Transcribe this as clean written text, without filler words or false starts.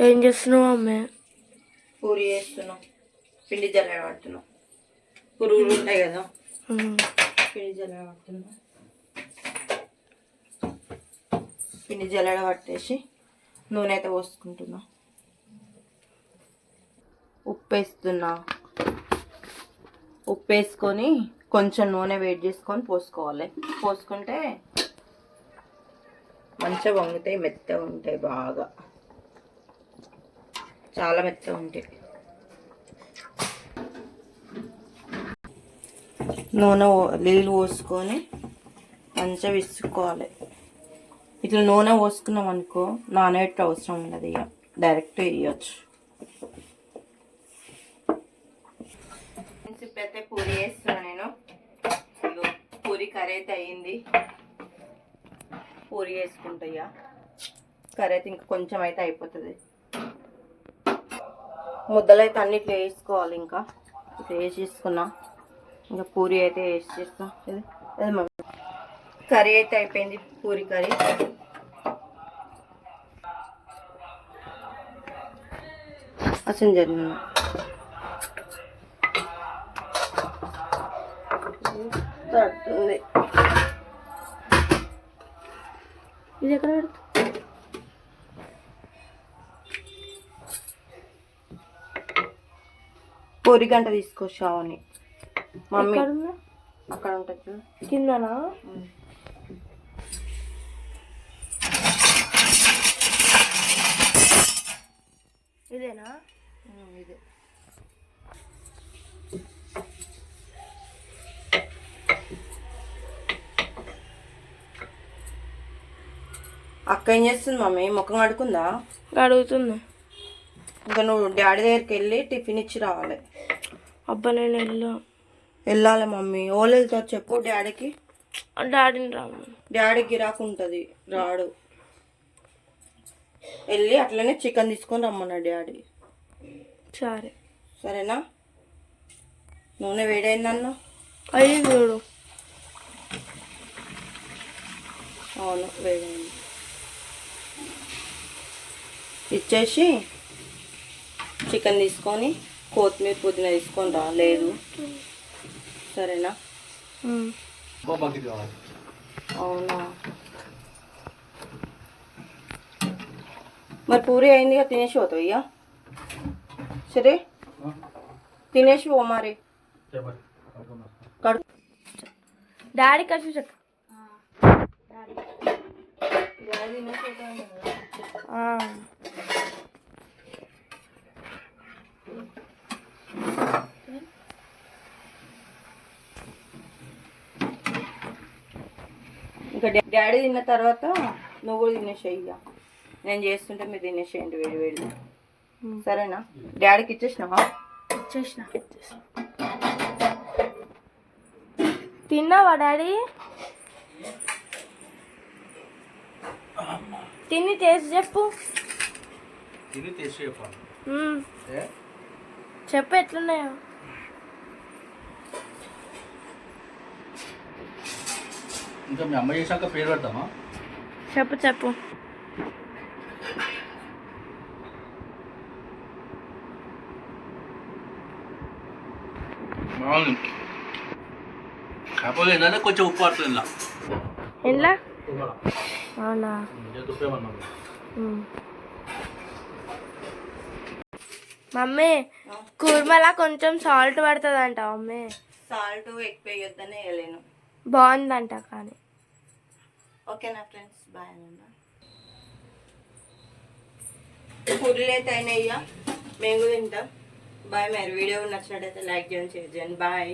ఏం చేస్తున్నావు అమ్మే? పూరి చేస్తున్నాం. పిండి జల్లెడ పడుతున్నాం. పురుగులు ఉంటాయి కదా, పిండి జల్లెడ పడుతున్నాం. పిండి జల్లెడ పట్టేసి నూనె అయితే పోసుకుంటున్నా. ఉప్పు వేస్తున్నా. ఉప్పు వేసుకొని కొంచెం నూనె వేడి చేసుకొని పోసుకోవాలి. పోసుకుంటే మంచిగా వంగుతాయి, మెత్తగా ఉంటాయి, బాగా చాలా మెత్తగా ఉంటాయి. నూనె నీళ్ళు పోసుకొని మంచిగా విసుక్కోవాలి. ఇట్లా నూనె పోసుకున్నాం అనుకో నానబెట్టే అవసరం ఉండదు, ఇక డైరెక్ట్ వేయచ్చు. ఇప్పుడైతే పూరి వేస్తున్నా నేను. ఇగో పూరి కర్రీ అయితే అయ్యింది. పూరి వేసుకుంటా. ఇక కర్రీ అయితే ఇంకా కొంచెం అయితే అయిపోతుంది. ముద్దలు అయితే అన్నిట్లో వేసుకోవాలి. ఇంకా ఇట్లా వేసేసుకున్నా. ఇంకా పూరి అయితే వేసేస్తా. కర్రీ అయితే అయిపోయింది, పూరి కర్రీ. అసలు జరిగింది తడుతుంది. ఇది ఎక్కడ పెడతా? పూరి గంట తీసుకొచ్చావని మమ్మీ అక్కడ ఉంటుంది కిందనా? ఇదేనా? ఇదే. అక్క ఏం చేస్తుంది మమ్మీ? ముఖం కడుకుందా? అడుగుతుంది. ఇంకా నువ్వు డాడీ దగ్గరికి వెళ్ళి టిఫిన్ ఇచ్చి రావాలి. అబ్బా నేను వెళ్ళాలి మమ్మీ. ఓళ్ళు వెళ్తారు చెప్పు డాడీకి. డాడీని రాము. డాడీకి రాకుంటుంది, రాడు. వెళ్ళి అట్లనే చికెన్ తీసుకొని రమ్మన్నాడు డాడీ. సరే సరేనా? నూనె వేడైందన్న? అయ్యింది చూడు. అవును వేడైంది. ఇచ్చేసి చికెన్ తీసుకొని కొత్తిమీర పుదీనా తీసుకొని రా. లేదు సరేనా? అవునా? మరి పూరి అయింది కదా, తినేసి పోతావు ఇక. సరే తినేసి పో మరి. డాడీ కలిసి చెక్క. ఇంకా డాడీ తిన్న తర్వాత నువ్వు కూడా తినేసేయి. ఇక నేను చేస్తుంటే మీరు తినేసేయండి వేడి వేడి. సరేనా? డాడీకి ఇచ్చేసినావా? ఇచ్చేసిన. తిన్నావా డాడీ? తిని టేస్ట్ చెప్పు. చెప్పు ఎట్లున్నాయో. ఇంకా మీ అమ్మ చేశాక పేరు పెడతామా? చెప్పు చెప్పు. కాకపోతే ఏంటంటే కొంచెం ఉప్పు పడుతుంది ఎలా? అవునా? మమ్మీ కుర్మలా కొంచెం సాల్ట్ పడుతుందంట మమ్మీ. సాల్ట్ ఎక్కువ వేయొద్దని వేయలేను. బాగుందంట కానీ. ఓకేనా ఫ్రెండ్స్? బాయ్ అన్న. పూరీలు అయితే అయినాయి, మేము కూడా తింటాం. బాయ్. మరి వీడియో నచ్చినట్టయితే లైక్ చేయండి, షేర్ చేయండి. బాయ్.